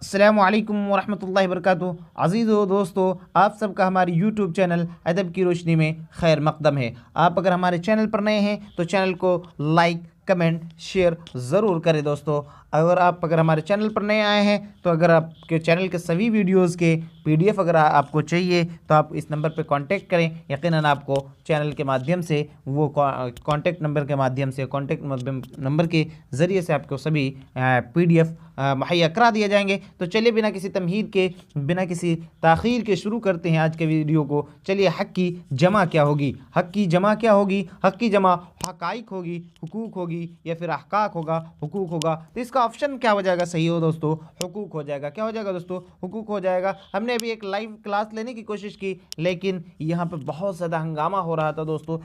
अस्सलामुअलैकुम वरहमतुल्लाहि वबरकातुहू। अज़ीज़ो दोस्तों, आप सबका हमारी यूट्यूब चैनल अदब की रोशनी में खैर मकदम है। आप अगर हमारे चैनल पर नए हैं तो चैनल को लाइक कमेंट शेयर ज़रूर करें दोस्तों। अगर हमारे चैनल पर नए आए हैं तो अगर आपके चैनल के सभी वीडियोज़ के PDF अगर आपको चाहिए तो आप इस नंबर पर कांटेक्ट करें। यकीनन आपको चैनल के माध्यम से वो कांटेक्ट नंबर के माध्यम से कांटेक्ट नंबर के ज़रिए से आपको सभी PDF मुहैया करा दिए जाएंगे। तो चलिए बिना किसी तमहीद के, बिना किसी ताख़ीर के शुरू करते हैं आज के वीडियो को। चलिए, हक़ की जमा क्या होगी? हक़ की जमा क्या होगी? हक़ की जमा हक़ाइक़ होगी, हुकूक होगी, या फिर अहक़ाक़ होगा, हुकूक होगा। तो इसका ऑप्शन क्या हो जाएगा? सही हो दोस्तों, हुकूक हो जाएगा। क्या हो जाएगा दोस्तों? हुकूक हो जाएगा। हमने अभी एक लाइव क्लास लेने की कोशिश की, लेकिन यहाँ पर बहुत ज़्यादा हंगामा हो रहा था दोस्तों।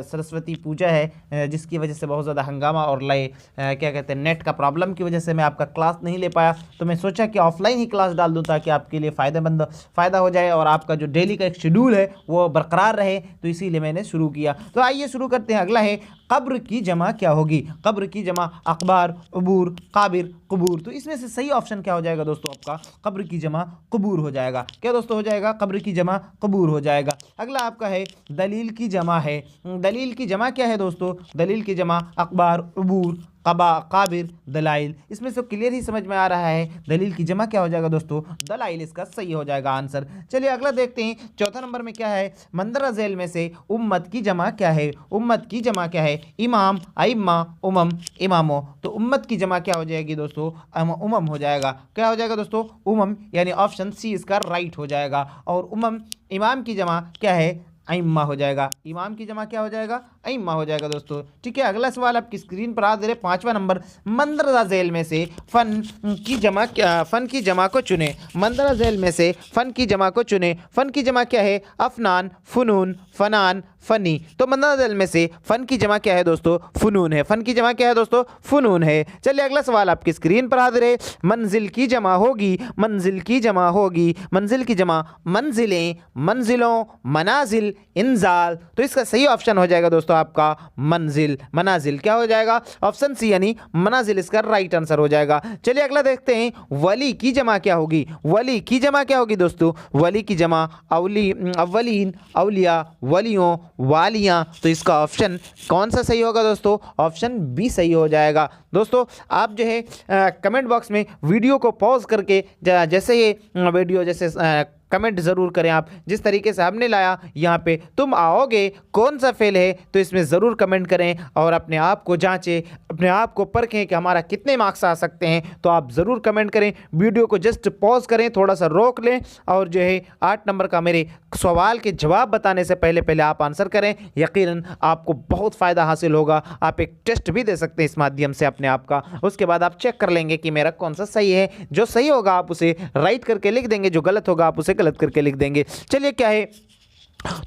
सरस्वती पूजा है, जिसकी वजह से बहुत ज़्यादा हंगामा और क्या कहते हैं, नेट का प्रॉब्लम की वजह से मैं आपका क्लास नहीं ले पाया। तो मैं सोचा कि ऑफलाइन ही क्लास डाल दूं ताकि आपके लिए फ़ायदा हो जाए और आपका जो डेली का एक शेड्यूल है वो बरकरार रहे। तो इसीलिए मैंने शुरू किया। तो आइए शुरू करते हैं। अगला है, कब्र की जमा क्या होगी? कब्र की जमा अखबार, उबूर, काबिर, कुबूर। तो इसमें से सही ऑप्शन क्या हो जाएगा दोस्तों? आपका कब्र की जमा कुबूर हो जाएगा। क्या दोस्तों हो जाएगा? कब्र की जमा कुबूर हो जाएगा। अगला आपका है, दलील की जमा है। दलील की जमा क्या है दोस्तों? दलील की जमा अखबार, उबूर, काबिर, दलाइल। इसमें से क्लियर ही समझ में आ रहा है दलील की जमा क्या हो जाएगा दोस्तों? दलाइल इसका सही हो जाएगा आंसर। चलिए अगला देखते हैं। चौथा नंबर में क्या है? मंदरा झेल में से उम्मत की जमा क्या है? उम्मत की जमा क्या है? इमाम, अइम्मा, उमम, इमामों। तो उम्मत की जमा क्या हो जाएगी दोस्तों? उमम हो जाएगा। क्या हो जाएगा दोस्तों? उमम, यानी ऑप्शन सी इसका राइट हो जाएगा। और उमम, इमाम की जमा क्या है? अइम्मा हो जाएगा। इमाम की जमा क्या हो जाएगा? अइम्मा हो जाएगा दोस्तों। ठीक है, अगला सवाल आपकी स्क्रीन पर आ दे रहे। 5वां नंबर, मंदरजा झेल में से फ़न की जमा को चुने। मंदरजा झेल में से फ़न की जमा को चुने। फ़न की जमा क्या है? अफनान, फ़ुनून, फ़नान, फ़नी। तो मंदरजा झेल में से फ़न की जमा क्या है दोस्तों? फ़ुनून है। फ़न की जमा क्या है दोस्तों? फ़ुनून है। चलिए अगला सवाल आपकी स्क्रीन पर आ दे रहे। मंजिल की जमा होगी। मंजिल की जमा होगी। मंजिल की जमा मंजिलें, मंजिलों, मनाजिल, इंजाल। तो इसका सही ऑप्शन हो जाएगा दोस्तों आपका मंजिल, मनाजिल। क्या हो जाएगा? ऑप्शन सी यानी मनाजिल इसका राइट आंसर हो जाएगा। चलिए अगला देखते हैं। वली की जमा क्या होगी? वली की जमा क्या होगी दोस्तों? वली की जमा अवलीन, अवलिया, वलियों, वालियां। तो इसका ऑप्शन कौन सा सही होगा दोस्तों? ऑप्शन बी सही हो जाएगा। दोस्तों आप जो है कमेंट बॉक्स में वीडियो को पॉज करके जैसे ये वीडियो जैसे कमेंट ज़रूर करें। आप जिस तरीके से हमने लाया यहाँ पे, तुम आओगे कौन सा फेल है, तो इसमें ज़रूर कमेंट करें और अपने आप को जांचें, अपने आप को परखें कि हमारा कितने मार्क्स आ सकते हैं। तो आप ज़रूर कमेंट करें। वीडियो को जस्ट पॉज करें, थोड़ा सा रोक लें और जो है 8 नंबर का मेरे सवाल के जवाब बताने से पहले आप आंसर करें। यकीनन आपको बहुत फ़ायदा हासिल होगा। आप एक टेस्ट भी दे सकते हैं इस माध्यम से अपने आप का। उसके बाद आप चेक कर लेंगे कि मेरा कौन सा सही है। जो सही होगा आप उसे राइट करके लिख देंगे, जो गलत होगा आप उसे गलत करके लिख देंगे। चलिए क्या है,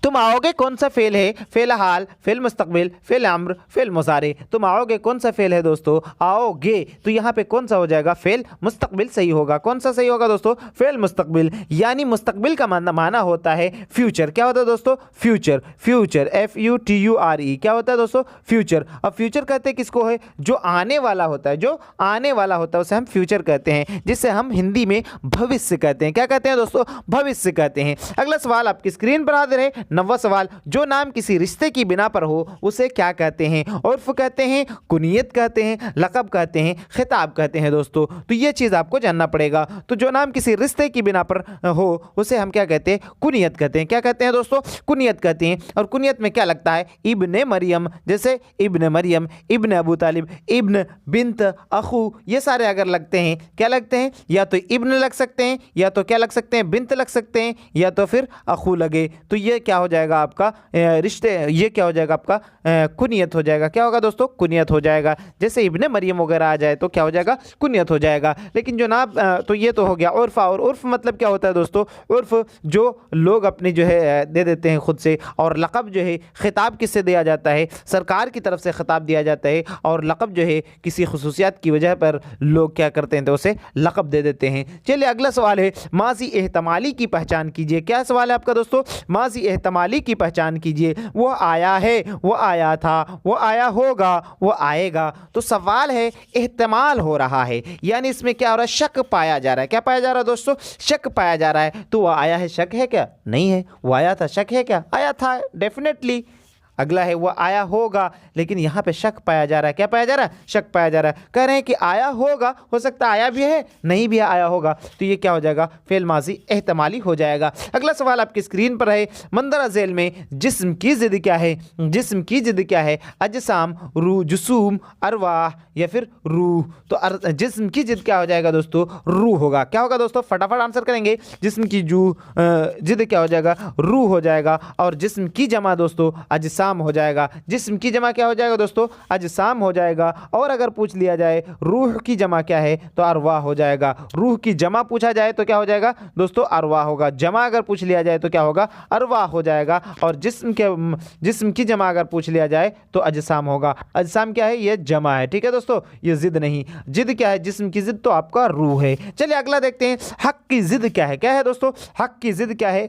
तुम आओगे कौन सा फेल है? फेल हाल, फेल मुस्तकबिल, फेल अम्र, फेल मुजारे। तुम आओगे कौन सा फेल है दोस्तों? आओगे। तो यहाँ पे कौन सा हो जाएगा? फेल मुस्तकबिल सही होगा। कौन सा सही होगा दोस्तों? फेल मुस्तकबिल, यानी मुस्तकबिल का माना होता है फ्यूचर। क्या होता है दोस्तों? फ्यूचर। Future FUTURE। क्या होता है दोस्तों? फ्यूचर। अब फ्यूचर कहते हैं किसको है? जो आने वाला होता है, जो आने वाला होता है उसे हम फ्यूचर कहते हैं, जिससे हम हिंदी में भविष्य कहते हैं। क्या कहते हैं दोस्तों? भविष्य कहते हैं। अगला सवाल आपकी स्क्रीन पर आ दे रहे। 9वां सवाल, जो नाम किसी रिश्ते की बिना पर हो उसे क्या कहते हैं? उर्फ कहते हैं, कुनियत कहते हैं, लक़ब कहते हैं, खिताब कहते हैं दोस्तों। तो ये चीज़ आपको जानना पड़ेगा। तो जो नाम किसी रिश्ते की बिना पर हो उसे हम क्या कहते हैं? कुनियत कहते हैं। क्या कहते हैं दोस्तों? कुनियत कहते हैं। और कुनियत में क्या लगता है? इब्ने मरियम, जैसे इब्ने मरियम, इब्ने अबू तालिब, इब्न, बिन्त, अखू, ये सारे अगर लगते हैं, क्या लगते हैं? या तो इब्न लग सकते हैं, या तो क्या लग सकते हैं? बिन्त लग सकते हैं, या तो फिर अखू लगे। तो ये क्या हो जाएगा आपका रिश्ते? ये क्या हो जाएगा आपका? कुनियत हो जाएगा। क्या होगा दोस्तों? कुनियत हो जाएगा। जैसे इब्ने मरियम वगैरह आ जाए तो क्या हो जाएगा? कुनियत हो जाएगा। लेकिन जो नाम तो ये तो हो गया उर्फ। और उर्फ मतलब क्या होता है दोस्तों? उर्फ जो लोग अपनी जो है दे देते हैं खुद से। और लक़ब जो है, खिताब किससे दिया जाता है? सरकार की तरफ से खिताब दिया जाता है। और लक़ब जो है किसी खुसूसियात की वजह पर लोग क्या करते हैं तो उसे लक़ब दे देते हैं। चलिए अगला सवाल है, माज़ी एहतमाली की पहचान कीजिए। क्या सवाल है आपका दोस्तों? माज़ी माजी एहतमाली की पहचान कीजिए। वो आया है, वो आया था, वो आया होगा, वो आएगा। तो सवाल है एहतमाल हो रहा है, यानी इसमें क्या हो रहा है, शक पाया जा रहा है। क्या पाया जा रहा है दोस्तों, शक पाया जा रहा है। तो वो आया है, शक है क्या, नहीं है। वो आया था, शक है क्या, आया था डेफिनेटली। अगला है वो आया होगा, लेकिन यहाँ पे शक पाया जा रहा है। क्या पाया जा रहा है, शक पाया जा रहा है। कह रहे हैं कि आया होगा, हो सकता है आया भी है, नहीं भी आया होगा। तो ये क्या हो जाएगा, फेल माजी एहतमाली हो जाएगा। अगला सवाल आपकी स्क्रीन पर है, मंदरा झेल में जिस्म की जिद क्या है। जिस्म की जिद क्या है, अजसाम, रूह, जुसूम, अरवाह या फिर रूह। तो जिस्म की जिद क्या हो जाएगा दोस्तों, रूह होगा। क्या होगा दोस्तों, फटाफट आंसर करेंगे। जिस्म की जिद क्या हो जाएगा, रूह हो जाएगा। और जिस्म की जमा दोस्तों अजसाम हो जाएगा। जिस्म की जमा क्या हो जाएगा दोस्तों, अजसाम हो जाएगा। और अगर पूछ लिया जाए रूह की जमा क्या है, तो अरवाह हो जाएगा। रूह की जमा पूछा जाए तो क्या हो जाएगा दोस्तों, अरवाह होगा। जमा अगर पूछ लिया जाए तो क्या होगा, अरवाह हो जाएगा। और जिस्म की जमा अगर पूछ लिया जाए तो अजसाम होगा। अजसाम क्या है, ये जमा है, ठीक है दोस्तों, ये जिद नहीं। जिद क्या है, जिस्म की जिद तो आपका रूह है। चलिए अगला देखते हैं, हक की जिद क्या है। क्या है दोस्तों, हक की जिद क्या है।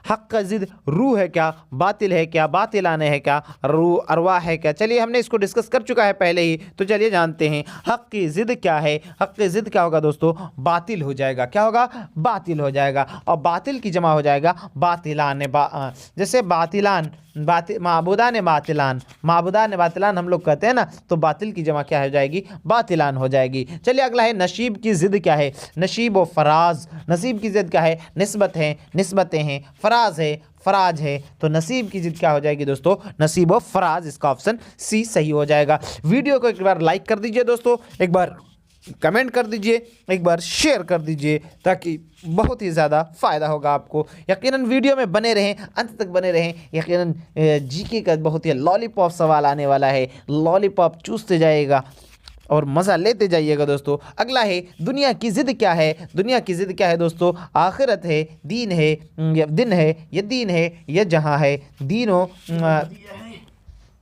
हक का जिद रूह है क्या, बातिल है क्या, बातिलाने है क्या, रूह अरवाह है क्या। चलिए हमने इसको डिस्कस कर चुका है पहले ही, तो चलिए जानते हैं हक की जिद क्या है। हक की जिद क्या होगा दोस्तों, बातिल हो जाएगा। क्या होगा, बातिल हो जाएगा। और बातिल की जमा हो जाएगा बातिलान। जैसे बातिलान, माबूदा ने बातिलान हम लोग कहते हैं ना, तो बातिल की जमा क्या हो जाएगी, बातिलान हो जाएगी। चलिए अगला है नशीब की जिद क्या है। नशीब व फराज, नसीब की जिद क्या है, निस्बत है, निस्बतें हैं, फराज है, फराज है। तो नसीब की जिद क्या हो जाएगी दोस्तों, नसीब व फराज। इसका ऑप्शन सी सही हो जाएगा। वीडियो को एक बार लाइक कर दीजिए दोस्तों, एक बार कमेंट कर दीजिए, एक बार शेयर कर दीजिए, ताकि बहुत ही ज़्यादा फ़ायदा होगा आपको। यकीनन वीडियो में बने रहें, अंत तक बने रहें। यकीनन जीके का बहुत ही लॉलीपॉप सवाल आने वाला है, लॉलीपॉप चूसते जाएगा और मज़ा लेते जाइएगा दोस्तों। अगला है दुनिया की ज़िद क्या है। दुनिया की ज़िद क्या है दोस्तों, आखिरत है, दीन है, या दिन है, या दीन है, या जहाँ है, दीनों।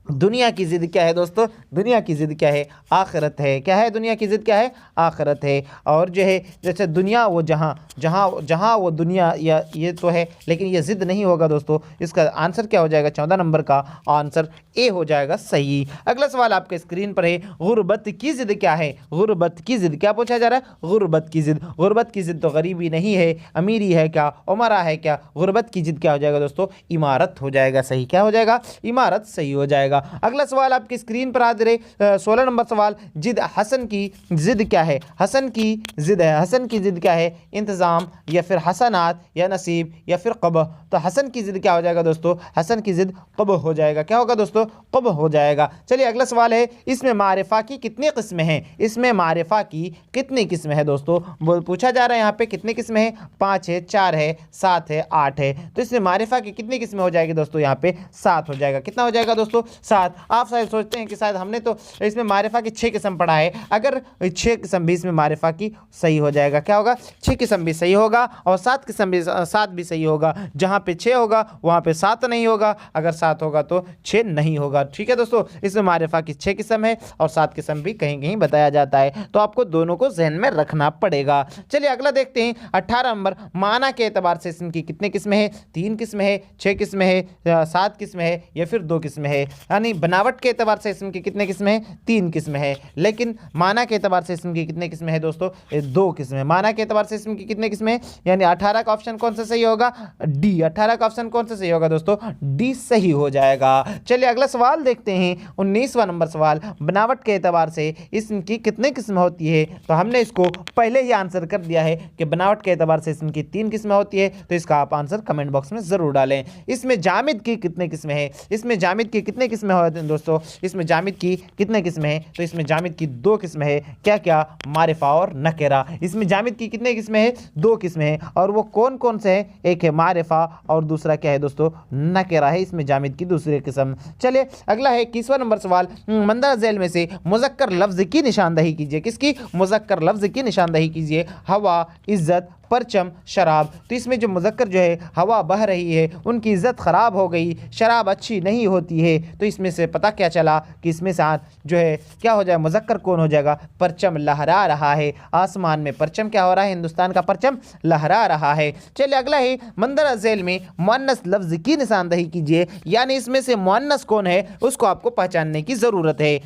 दुनिया की ज़िद क्या है दोस्तों, दुनिया की ज़िद क्या है, आखिरत है। क्या है, दुनिया की ज़िद क्या है, आखिरत है। और जो है जैसे दुनिया वो जहाँ वो दुनिया, या ये तो है, लेकिन ये ज़िद नहीं होगा दोस्तों। इसका आंसर क्या हो जाएगा, 14 नंबर का आंसर ए हो जाएगा सही। अगला सवाल आपके स्क्रीन पर है, गुर्बत की ज़िद क्या है। गुर्बत की ज़िद क्या पूछा जा रहा है, गुर्बत की ज़िद। गुर्बत की ज़िद तो गरीबी नहीं है, अमीरी है क्या, उमरा है क्या। गुर्बत की ज़िद क्या हो जाएगा दोस्तों, इमारत हो जाएगा सही। क्या हो जाएगा, इमारत सही हो जाएगा। अगला सवाल आपकी स्क्रीन पर आ रहे 16 नंबर सवाल, जिद हसन की जिद क्या है। हसन की जिद है, हसन की जिद क्या है, इंतज़ाम या फिर हसनात या नसीब या फिर क़ब्ह। तो हसन की जिद क्या हो जाएगा दोस्तों, हसन की जिद क़ब्ह हो जाएगा। क्या होगा दोस्तों, क़ब्ह हो जाएगा। चलिए अगला सवाल है, इसमें मारिफा की कितनी किस्में हैं। इसमें मारिफा की कितनी किस्में हैं दोस्तों, वो पूछा जा रहा है यहाँ पे कितनी किस्में हैं, 5 है, 4 है, 7 है, 8 है। तो इसमें मारिफा की कितनी किस्में हो जाएगी दोस्तों, यहाँ पे 7 हो जाएगा। कितना हो जाएगा दोस्तों, 7। आप शायद सोचते हैं कि शायद हमने तो इसमें मारिफा की 6 किस्म पढ़ा है। अगर 6 किस्म भी इसमें मारिफा की सही हो जाएगा, क्या होगा, 6 किस्म भी सही होगा और 7 किस्म भी 7 भी सही होगा। जहाँ पे 6 होगा वहाँ पे 7 नहीं होगा, अगर 7 होगा तो 6 नहीं होगा। ठीक है दोस्तों, इसमें मारिफा की 6 किस्म है और 7 किस्म भी कहीं कहीं बताया जाता है, तो आपको दोनों को जहन में रखना पड़ेगा। चलिए अगला देखते हैं, 18 नंबर, माना के एतबार से इसकी कितने किस्में हैं। 3 किस्में है, 6 किस्में है, 7 किस्में है या फिर 2 किस्में है। यानी बनावट के एतबार से इसम की कितने किस्में हैं, 3 किस्में हैं। लेकिन माना के एतबार से इसम की कितने किस्में हैं दोस्तों, 2 किस्में। माना के एतबार से इसम की कितने किस्में हैं, यानी 18 का ऑप्शन कौन सा सही होगा, डी। 18 का ऑप्शन कौन सा सही होगा दोस्तों, डी सही हो जाएगा। चलिए अगला सवाल देखते हैं, 19वां नंबर सवाल, बनावट के एतबार से इसम की कितने किस्में होती है। तो हमने इसको पहले ही आंसर कर दिया है कि बनावट के एतबार से इसम की 3 किस्में होती है। तो इसका आप आंसर कमेंट बॉक्स में जरूर डालें। इसमें जामिद की कितने किस्में हैं, इसमें जामिद की कितने किस्में होती हैं दोस्तों, इसमें जामिद की कितने किस्में हैं। तो इसमें जामिद की 2 किस्में हैं, क्या क्या, मारिफा और नकेरा। इसमें जामिद की कितने किस्में हैं, 2 किस्में हैं, और वो कौन कौन से हैं, एक है मारिफा और दूसरा क्या है दोस्तों, नकेरा है। इसमें जामिद की दूसरी किस्म। चलिए अगला है 21वां नंबर सवाल, मंदरा झेल में से मुज़क्कर लफ्ज़ की निशानदही कीजिए। किसकी, मुज़क्कर लफ्ज़ की निशानदही कीजिए। हवा, इज्जत, परचम शराब। तो इसमें जो मुज़क्कर जो है हवा बह रही है, उनकी इज़्ज़त ख़राब हो गई, शराब अच्छी नहीं होती है। तो इसमें से पता क्या चला कि इसमें से जो है क्या हो जाए, मुज़क्कर कौन हो जाएगा, परचम लहरा रहा है आसमान में। परचम क्या हो रहा है, हिंदुस्तान का परचम लहरा रहा है। चलिए अगला है मंदर झेल में मुअन्नस लफ्ज़ की निशानदही कीजिए, यानी इसमें से मुअन्नस कौन है उसको आपको पहचानने की ज़रूरत है।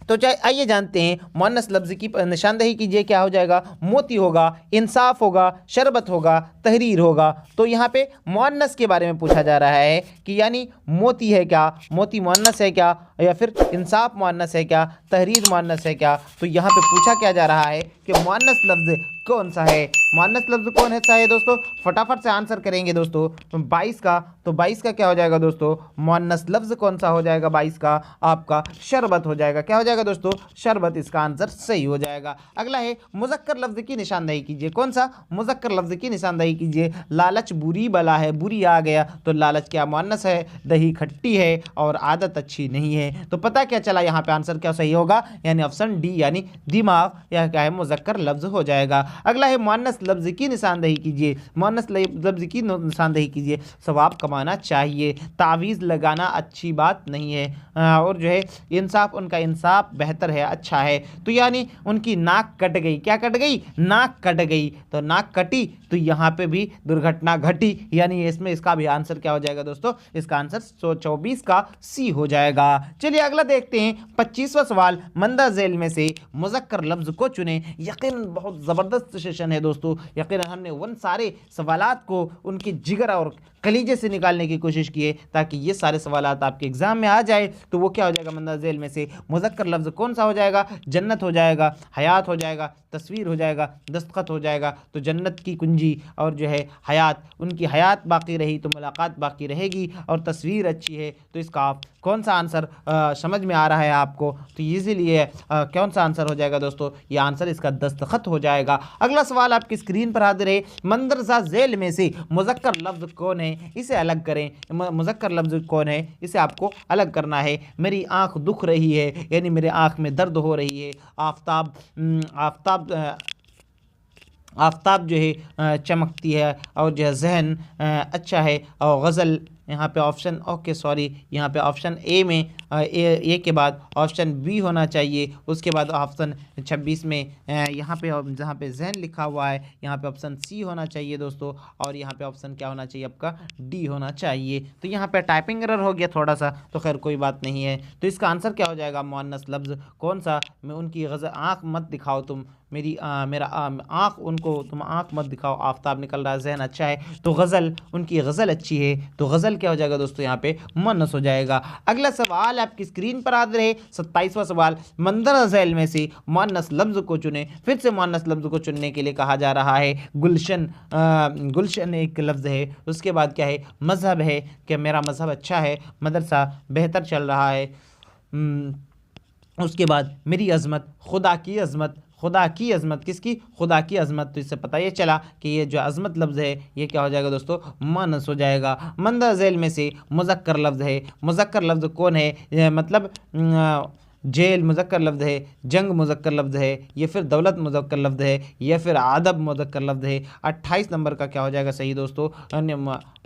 तो आइए जानते हैं, मुअन्नस लफ्ज़ की निशानदही कीजिए। क्या हो जाएगा, मोती होगा, इंसाफ होगा, शरबत होगा, तहरीर होगा। तो यहाँ पे मुअन्नस के बारे में पूछा जा रहा है कि यानी मोती है क्या, मोती मुअन्नस है क्या, या फिर इंसाफ मुअन्नस है क्या, तहरीर मुअन्नस है क्या। तो यहाँ पे पूछा क्या जा रहा है कि मुअन्नस लफ्ज़ कौन सा है, मुअन्नस लफ्ज़ कौन सा है दोस्तों। फटाफट से आंसर करेंगे दोस्तों। 22 का, तो 22 का क्या हो जाएगा दोस्तों, मुअन्नस लफ्ज़ कौन सा हो जाएगा 22 का, आपका शरबत हो जाएगा। क्या हो जाएगा दोस्तों, शरबत, इसका आंसर सही हो जाएगा। अगला है मुज़क्कर लफ्ज़ की निशानदही कीजिए। कौन सा, मुज़क्कर लफ्ज़ की निशानदही कीजिए। लालच बुरी बला है, बुरी आ गया तो लालच क्या मुअन्नस है, दही खट्टी है और आदत अच्छी नहीं है। तो पता क्या चला, यहाँ पे आंसर क्या सही होगा, यानी ऑप्शन डी यानी दिमाग, यह क्या है मुज़क्कर लफ्ज़ हो जाएगा। अगला है मुअन्नस लफ्ज़ की निशानदही कीजिए। मुअन्नस लफ्ज़ की निशानदही कीजिए। सवाब कमाना चाहिए, तावीज़ लगाना अच्छी बात नहीं है, और जो है इंसाफ, उनका इंसाफ बेहतर है, अच्छा है। तो यानी उनकी नाक कट गई, क्या कट गई, नाक कट गई। तो नाक कटी तो यहाँ पे भी दुर्घटना घटी, यानी इसमें इसका भी आंसर क्या हो जाएगा दोस्तों, इसका आंसर 24 का सी हो जाएगा। चलिए अगला देखते हैं 25वां सवाल। मंदा झेल में से मुज़क्कर लफ्ज़ को चुने। यकीन बहुत ज़बरदस्त सेशन है दोस्तों, यकीन हमने उन सारे सवालात को उनके जिगर और कलीजे से निकालने की कोशिश की है ताकि ये सारे सवालात आपके एग्जाम में आ जाए। तो वो क्या हो जाएगा, मंदा झेल में से मुज़क्कर लफ्ज़ कौन सा हो जाएगा, जन्नत हो जाएगा, हयात हो जाएगा, तस्वीर हो जाएगा, दस्तखत हो जाएगा। तो जन्नत की कुंजी और जो है हयात, उनकी हयात बाकी रही तो मुलाकात बाकी रहेगी, और तस्वीर अच्छी है। तो इसका आप कौन सा आंसर समझ में आ रहा है आपको, तो इजीली कौन सा आंसर हो जाएगा दोस्तों, ये आंसर इसका दस्तखत हो जाएगा। अगला सवाल आपकी स्क्रीन पर हाजिर है। मंदरजा झेल में से मुज़क्कर लफ्ज़ कौन है, इसे अलग करें। मुज़क्कर लफ्ज़ कौन है, इसे आपको अलग करना है। मेरी आंख दुख रही है, यानी मेरे आंख में दर्द हो रही है। आफताब, आफताब जो है चमकती है, और जो है जहन अच्छा है। और गज़ल यहाँ पे ऑप्शन, ओके सॉरी, यहाँ पे ऑप्शन ए में ए के बाद ऑप्शन बी होना चाहिए, उसके बाद ऑप्शन 26 में यहाँ पे जहाँ पे जहन लिखा हुआ है यहाँ पे ऑप्शन सी होना चाहिए दोस्तों, और यहाँ पे ऑप्शन क्या होना चाहिए आपका, डी होना चाहिए। तो यहाँ पे टाइपिंग एरर हो गया थोड़ा सा, तो खैर कोई बात नहीं है। तो इसका आंसर क्या हो जाएगा, मुअन्नस लफ्ज़ कौन सा, मैं उनकी गज़ल, आँख मत दिखाओ तुम मेरी मेरा आँख, उनको तुम आँख मत दिखाओ, आफताब निकल रहा है, जहन अच्छा है, तो गज़ल, उनकी गज़ल अच्छी है, तो गज़ल क्या हो जाएगा दोस्तों, यहाँ पे मुअन्नस हो जाएगा। अगला सवाल आपकी स्क्रीन पर आ रहे 27वां सवाल। मंदर झेल में से मुअन्नस लफ्ज़ को चुने। फिर से मुअन्नस लफ्ज़ को चुनने के लिए कहा जा रहा है। गुलशन, गुलशन एक लफ्ज़ है, उसके बाद क्या है, मज़हब है कि मेरा मज़हब अच्छा है, मदरसा बेहतर चल रहा है, उसके बाद मेरी अज़मत, खुदा की अज़मत, खुदा की अज़मत, किसकी, खुदा की अज़मत। तो इससे पता ये चला कि ये जो अज़मत लफ्ज़ है ये क्या हो जाएगा दोस्तों, मुअन्नस हो जाएगा। मंदर झेल में से मुज़क्कर लफ्ज़ है। मुज़क्कर लफ्ज़ कौन है, मतलब जेल मुज़क्कर लफ्ज़ है, जंग मुज़क्कर लफ्ज़ है, या फिर दौलत मुज़क्कर लफ्ज़ है, या फिर अदब मुज़क्कर लफ्ज़ है। 28 नंबर का क्या हो जाएगा सही दोस्तों,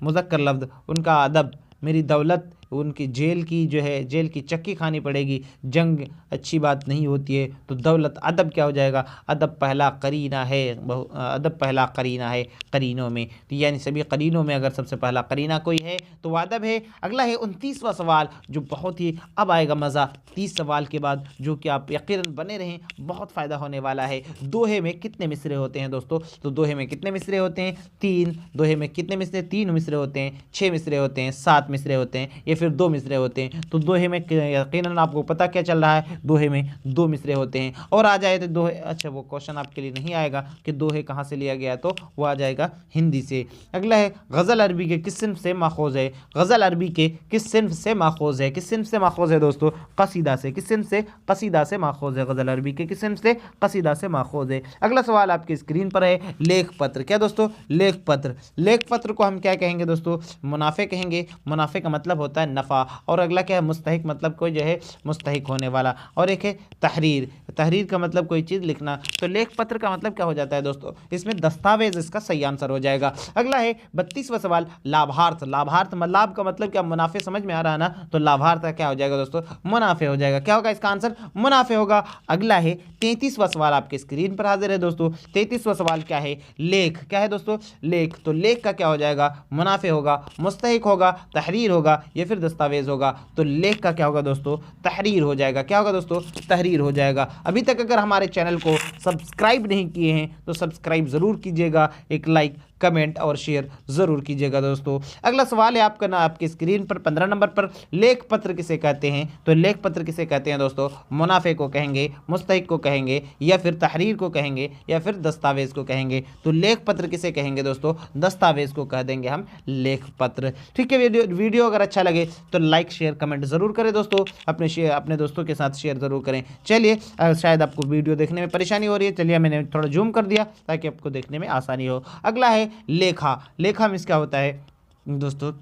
मुज़क्कर लफ्ज़, उनका अदब, मेरी दौलत, उनकी जेल की जो है, जेल की चक्की खानी पड़ेगी, जंग अच्छी बात नहीं होती है, तो दौलत, अदब क्या हो जाएगा, अदब पहला करीना है, अदब पहला करीना है करीनों में, तो यानी सभी करीनों में अगर सबसे पहला करीना कोई है तो वह अदब है। अगला है 29वां सवाल, जो बहुत ही अब आएगा मज़ा 30 सवाल के बाद, जो कि आप यकीनन बने रहें, बहुत फ़ायदा होने वाला है। दोहे में कितने मिसरे होते हैं दोस्तों, तो दोहे में कितने मिसरे होते हैं, 3। दोहे में कितने मिसरे, 3 मिसरे होते हैं, 6 मिसरे होते हैं, 7 मिसरे होते हैं, या फिर 2 मिसरे होते हैं। तो दोहे में यकीनन आपको पता क्या चल रहा है, दोहे में 2 मिसरे होते हैं। और आ जाए तो दोहे, अच्छा वो क्वेश्चन आपके लिए नहीं आएगा कि दोहे कहाँ से लिया गया, तो वो आ जाएगा हिंदी से। अगला है गज़ल अरबी के किस सिन्फ से माखूज़ है। गज़ल अरबी के किस सिन्फ से माखूज़ है, किस सिन्फ से माखूज़ है दोस्तों, कसीदा से। किस सिन्फ से, कसीदा से माखूज़ है। गज़ल अरबी के किस सिन्फ से, कसीदा से माखूज़ है। अगला सवाल आपकी स्क्रीन पर है, लेख पत्र। क्या दोस्तों, लेख पत्र। लेख पत्र को हम क्या कहेंगे दोस्तों, मुनाफे कहेंगे। मुनाफे का मतलब होता है है नफ़ा, और अगला क्या है मुस्तहिक, मतलब कोई जो है मुस्तहिक होने वाला, और एक है तहरीर, तहरीर का मतलब कोई चीज़ लिखना। तो लेख पत्र का मतलब क्या हो जाता है दोस्तों, इसमें दस्तावेज इसका सही आंसर हो जाएगा। अगला है 32वां सवाल, लाभार्थ। लाभार्थ लाभ का मतलब क्या, मुनाफे, समझ में आ रहा है ना, तो लाभार्थ का क्या हो जाएगा दोस्तों, मुनाफे हो जाएगा। क्या होगा इसका आंसर, मुनाफे होगा। अगला है 33वां सवाल, आपके स्क्रीन पर हाजिर है दोस्तों। 33वां सवाल क्या है, लेख। क्या है दोस्तों, लेख। तो लेख का क्या हो जाएगा, मुनाफे होगा, मुस्तहिक होगा, तहरीर होगा, या फिर दस्तावेज होगा। तो लेख का क्या होगा दोस्तों, तहरीर हो जाएगा। क्या होगा दोस्तों, तहरीर हो जाएगा। अभी तक अगर हमारे चैनल को सब्सक्राइब नहीं किए हैं तो सब्सक्राइब ज़रूर कीजिएगा, एक लाइक, कमेंट और शेयर ज़रूर कीजिएगा दोस्तों। अगला सवाल है आपका ना, आपकी स्क्रीन पर 15 नंबर पर, लेख पत्र किसे कहते हैं। तो लेख पत्र किसे कहते हैं दोस्तों, मुनाफे को कहेंगे, मुस्तहिक को कहेंगे, या फिर तहरीर को कहेंगे, या फिर दस्तावेज को कहेंगे। तो लेख पत्र किसे कहेंगे दोस्तों, दस्तावेज को कह देंगे हम लेख पत्र। ठीक है, वीडियो अगर अच्छा लगे तो लाइक शेयर कमेंट ज़रूर करें दोस्तों, अपने दोस्तों के साथ शेयर ज़रूर करें। चलिए, शायद आपको वीडियो देखने में परेशानी हो रही है, चलिए मैंने थोड़ा जूम कर दिया ताकि आपको देखने में आसानी हो। अगला है लेखा। लेखा में क्या होता है दोस्तों,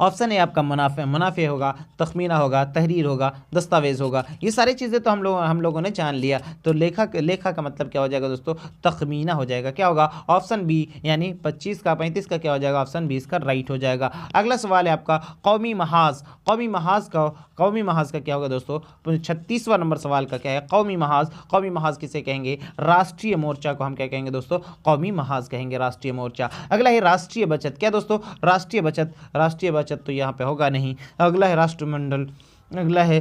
ऑप्शन है आपका मुनाफे, मुनाफे होगा, तखमीना होगा, तहरीर होगा, दस्तावेज होगा। ये सारी चीज़ें तो हम लोगों ने जान लिया। तो लेखा का मतलब क्या हो जाएगा दोस्तों, तखमीना हो जाएगा। क्या होगा, ऑप्शन बी, यानी 25 का 35 का क्या हो जाएगा, ऑप्शन बी इसका राइट हो जाएगा। अगला सवाल है आपका कौमी महाज। कौमी महाज का क्या होगा दोस्तों, 36वां नंबर सवाल का क्या है, कौमी महाज। कौमी महाज किसे कहेंगे, राष्ट्रीय मोर्चा को हम क्या कहेंगे दोस्तों, कौमी महाज कहेंगे, राष्ट्रीय मोर्चा। अगला है राष्ट्रीय बचत। क्या दोस्तों, राष्ट्रीय बचत तो यहाँ पे होगा नहीं। अगला है राष्ट्रमंडल, अगला है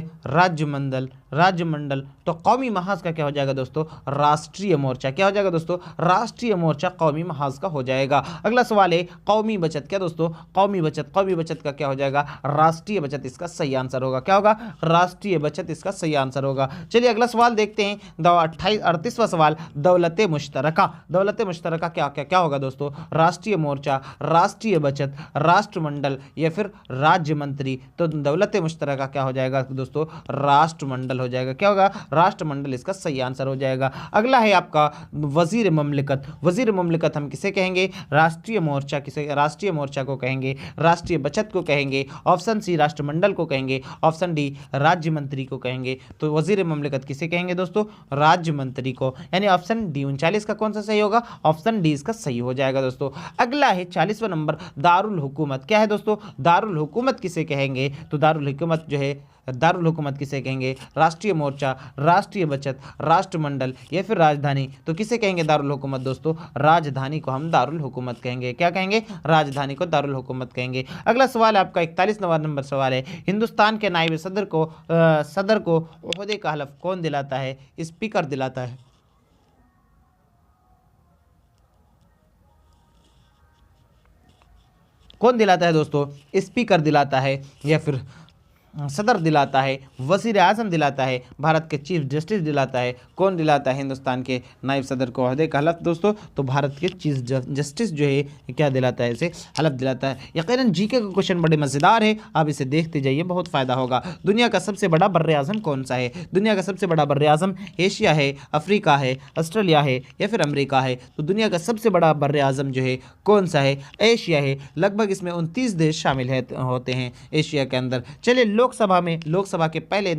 राज्यमंडल। तो कौमी महाज का क्या हो जाएगा दोस्तों, राष्ट्रीय मोर्चा। क्या हो जाएगा दोस्तों, राष्ट्रीय मोर्चा कौमी महाज का हो जाएगा। अगला सवाल है कौमी बचत। क्या दोस्तों, कौमी बचत का क्या हो जाएगा, राष्ट्रीय बचत इसका सही आंसर होगा। क्या होगा, राष्ट्रीय बचत इसका सही आंसर होगा। चलिए अगला सवाल देखते हैं, 38वां सवाल, दौलत मुश्तरका। दौलत मुश्तरका क्या होगा दोस्तों, राष्ट्रीय मोर्चा, राष्ट्रीय बचत, राष्ट्रमंडल, या फिर राज्य मंत्री। तो दौलत मुश्तरका क्या हो जाएगा दोस्तों, राष्ट्रमंडल हो जाएगा। क्या होगा, राष्ट्रमंडल इसका सही आंसर हो जाएगा। अगला है आपका वजीर ममलिकत। वजीर ममलिकत हम किसे कहेंगे, राष्ट्रीय मोर्चा को कहेंगे, राष्ट्रीय बचत को कहेंगे, ऑप्शन सी राष्ट्रमंडल को कहेंगे, ऑप्शन डी राज्य मंत्री को कहेंगे। तो वजीर ममलिकत किसे कहेंगे दोस्तों, राज्य मंत्री को, यानी ऑप्शन डी 39 का कौन सा सही होगा, ऑप्शन डी इसका सही हो जाएगा दोस्तों। अगला है 40वां नंबर, दारुल हुकूमत। क्या है दोस्तों, दारुल हुकूमत किसे कहेंगे। तो दारुल हुकूमत जो है, दारुल हुकूमत किसे कहेंगे, राष्ट्रीय मोर्चा, राष्ट्रीय बचत, राष्ट्रमंडल, या फिर राजधानी। तो किसे कहेंगे दारुल हुकूमत दोस्तों, राजधानी को हम दारुल हुकूमत कहेंगे। क्या कहेंगे, राजधानी को दारुल हुकूमत कहेंगे। अगला सवाल आपका 41वां नंबर सवाल है, हिंदुस्तान के नायब सदर को ओहदे का हलफ कौन दिलाता है, स्पीकर दिलाता है। कौन दिलाता है दोस्तों, स्पीकर दिलाता है, या फिर सदर दिलाता है, वज़ीर आज़म दिलाता है, भारत के चीफ जस्टिस दिलाता है। कौन दिलाता है हिंदुस्तान के नायब सदर को ओहदे का हलफ दोस्तों, तो भारत के चीफ जस्टिस जो है क्या दिलाता है, इसे हलफ दिलाता है। यकीनन जीके का क्वेश्चन बड़े मज़ेदार है, आप इसे देखते जाइए, बहुत फ़ायदा होगा। दुनिया का सबसे बड़ा बर्र आज़म कौन सा है। दुनिया का सबसे बड़ा बर्र आज़म एशिया है, अफ्रीका है, ऑस्ट्रेलिया है, या फिर अमेरिका है। तो दुनिया का सबसे बड़ा बर्र आज़म जो है कौन सा है, एशिया है। लगभग इसमें 29 देश शामिल होते हैं एशिया के अंदर। चलिए लोकसभा के पहले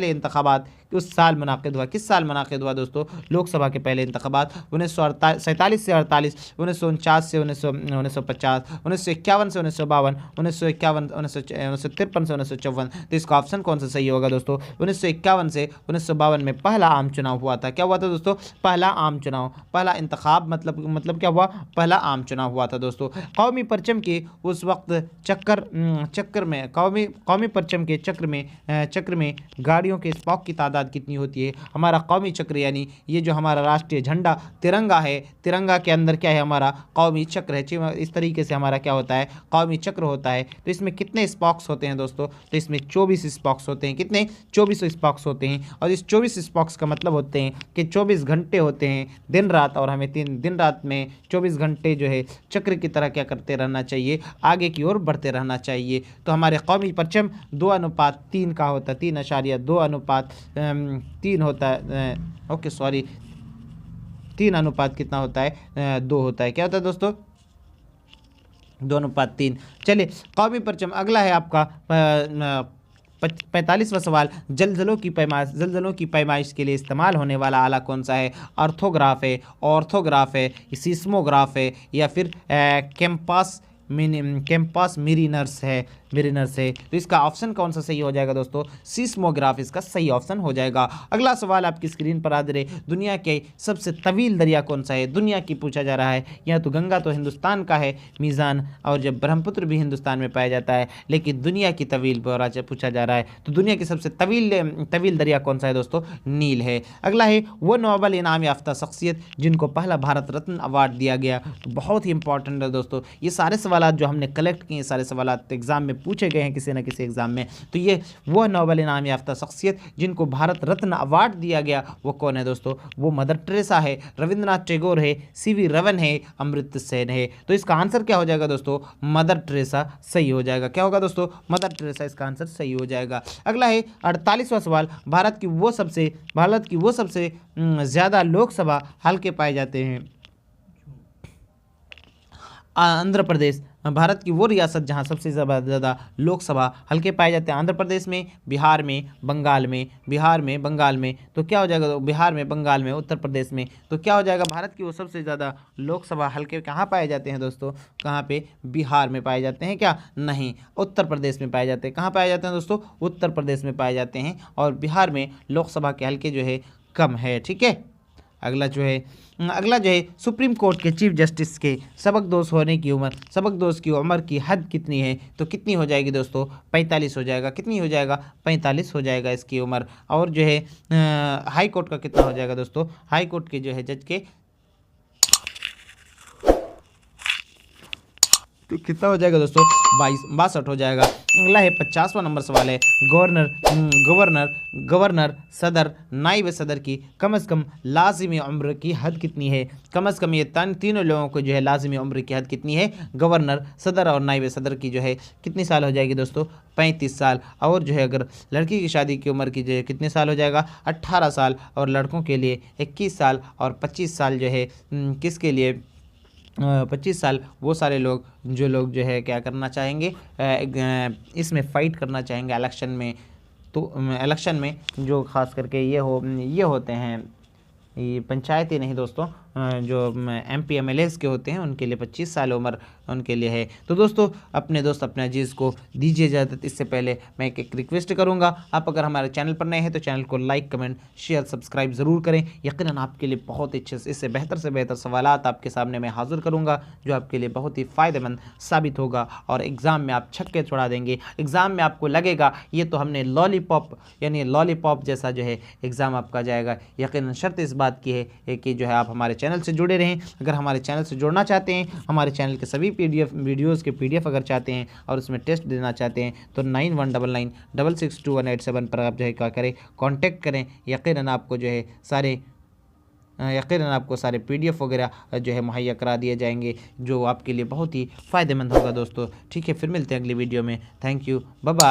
इंतखाबात उस साल मुनाकिद हुआ, किस साल मुनाकिद हुआ दोस्तों, लोकसभा के पहले इंतखाबात 1947 से 48, 1949 से 1950, 1951 से 1952, 1953 से 1954। तो इसका ऑप्शन कौन सा सही होगा दोस्तों, 1951 से 1952 में पहला आम चुनाव हुआ था। क्या हुआ था दोस्तों, पहला आम चुनाव, पहला इंतखाब, मतलब क्या हुआ, पहला आम चुनाव हुआ था दोस्तों। कौमी परचम के उस वक्त चक्कर में कौमी परचम के चक्र में गाड़ियों के स्पॉक की तादाद कितनी होती है। हमारा कौमी चक्र, यानी ये जो हमारा राष्ट्रीय झंडा तिरंगा है, तिरंगा के अंदर क्या है, हमारा कौमी चक्र है। इस तरीके से हमारा क्या होता है, कौमी चक्र होता है। तो इसमें कितने स्पॉक्स होते हैं दोस्तों, तो इसमें 24 स्पॉक्स होते हैं। कितने, 24 स्पॉक्स होते हैं। और इस 24 स्पॉक्स का मतलब होते हैं कि 24 घंटे होते हैं दिन रात, और हमें दिन रात में 24 घंटे जो है चक्र की तरह क्या करते रहना चाहिए, आगे की ओर बढ़ते रहना चाहिए। तो हमारे कौमी परचम 2:3 का होता है, 3:3 होता है, ओके सॉरी 3 अनुपात कितना होता है, 2 होता है। क्या होता है दोस्तों, 2:3। चलिए कौमी परचम अगला है आपका 45वां सवाल। जलजलों की पैमाइश के लिए इस्तेमाल होने वाला आला कौन सा है? ऑर्थोग्राफ है, सीस्मोग्राफ है, या फिर कैंपास मिरीनर्स है। तो इसका ऑप्शन कौन सा सही हो जाएगा दोस्तों? सीस्मोग्राफ इसका सही ऑप्शन हो जाएगा। अगला सवाल आपकी स्क्रीन पर आ रहे, दुनिया के सबसे तवील दरिया कौन सा है? दुनिया की पूछा जा रहा है। या तो गंगा तो हिंदुस्तान का है, मीज़ान, और जब ब्रह्मपुत्र भी हिंदुस्तान में पाया जाता है, लेकिन दुनिया की तवील पूछा जा रहा है। तो दुनिया की सबसे तवील दरिया कौन सा है दोस्तों? नील है। अगला है वो नोबेल इनाम याफ्ता शख्सियत जिनको पहला भारत रत्न अवार्ड दिया गया। तो बहुत ही इंपॉर्टेंट है दोस्तों, ये सारे सवाल जो हमने कलेक्ट किए, सारे सवाल एग्जाम में पूछे गए हैं किसी न किसी एग्जाम में। तो ये वो नोबेल इनाम याफ्ता शख्सियत जिनको भारत रत्न अवार्ड दिया गया, वो कौन है दोस्तों? वो मदर टेरेसा है, रविंद्रनाथ टैगोर है, सीवी रमन है, अमर्त्य सेन है। तो इसका आंसर क्या हो जाएगा दोस्तों? मदर टेरेसा सही हो जाएगा। क्या होगा दोस्तों? मदर टेरेसा इसका आंसर सही हो जाएगा। अगला है 48वां सवाल। भारत की वो सबसे ज्यादा लोकसभा हल्के पाए जाते हैं। आंध्र प्रदेश भारत की वो रियासत जहाँ सबसे ज़्यादा लोकसभा हल्के पाए जाते हैं। आंध्र प्रदेश में, बिहार में, बंगाल में। तो क्या हो जाएगा? बिहार में, बंगाल में, उत्तर प्रदेश में। तो क्या हो जाएगा? भारत की वो सबसे ज़्यादा लोकसभा हल्के कहाँ पाए जाते हैं दोस्तों? कहाँ पे? बिहार में पाए जाते हैं क्या? नहीं, उत्तर प्रदेश में पाए जाते हैं। कहाँ पाए जाते हैं दोस्तों? उत्तर प्रदेश में पाए जाते हैं। और बिहार में लोकसभा के हल्के जो है कम है। ठीक है। अगला जो है सुप्रीम कोर्ट के चीफ जस्टिस के सबकदोश की उम्र की हद कितनी है? तो कितनी हो जाएगी दोस्तों? 45 हो जाएगा। कितनी हो जाएगा? 45 हो जाएगा इसकी उम्र। और जो है हाई कोर्ट का कितना हो जाएगा दोस्तों? हाई कोर्ट के जो है जज के तो कितना हो जाएगा दोस्तों? 62 हो जाएगा। अगला है 50वां नंबर सवाल है। गवर्नर, सदर, नाइब सदर की कम से कम लाजिमी उम्र की हद कितनी है? कम से कम ये तीनों लोगों को जो है लाजिमी उम्र की हद कितनी है? गवर्नर, सदर और नाइब सदर की जो है कितनी साल हो जाएगी दोस्तों? 35 साल। और जो है अगर लड़की की शादी की उम्र की जो है कितने साल हो जाएगा? 18 साल। और लड़कों के लिए 21 साल और 25 साल जो है किसके लिए? 25 साल वो सारे लोग जो है क्या करना चाहेंगे? इसमें फ़ाइट करना चाहेंगे इलेक्शन में। तो इलेक्शन में जो खास करके ये होते हैं, ये पंचायती नहीं दोस्तों, जो MP MLAs के होते हैं उनके लिए 25 साल उम्र उनके लिए है। तो दोस्तों अपने अजीज़ को दीजिए इजाज़त। इससे पहले मैं एक रिक्वेस्ट करूंगा, आप अगर हमारे चैनल पर नए हैं तो चैनल को लाइक, कमेंट, शेयर, सब्सक्राइब ज़रूर करें। यकीनन आपके लिए बहुत अच्छे इससे बेहतर सवालात आपके सामने मैं हाजिर करूँगा, जो आपके लिए बहुत ही फ़ायदेमंद साबित होगा। और एग्ज़ाम में आप छक्के छुड़ा देंगे। एग्ज़ाम में आपको लगेगा ये तो हमने लॉलीपॉप जैसा जो है एग्ज़ाम आपका जाएगा। यकीनन शर्त इस बात की है कि जो है आप हमारे चैनल से जुड़े रहें। अगर हमारे चैनल से जुड़ना चाहते हैं, हमारे चैनल के सभी वीडियोज़ के PDF अगर चाहते हैं और उसमें टेस्ट देना चाहते हैं तो 9199662187 पर आप जो है क्या करें? कॉन्टेक्ट करें। यकीनन आपको जो है सारे PDF वगैरह जो है मुहैया करा दिए जाएंगे, जो आपके लिए बहुत ही फ़ायदेमंद होगा दोस्तों। ठीक है, फिर मिलते हैं अगली वीडियो में। Thank you, bye bye.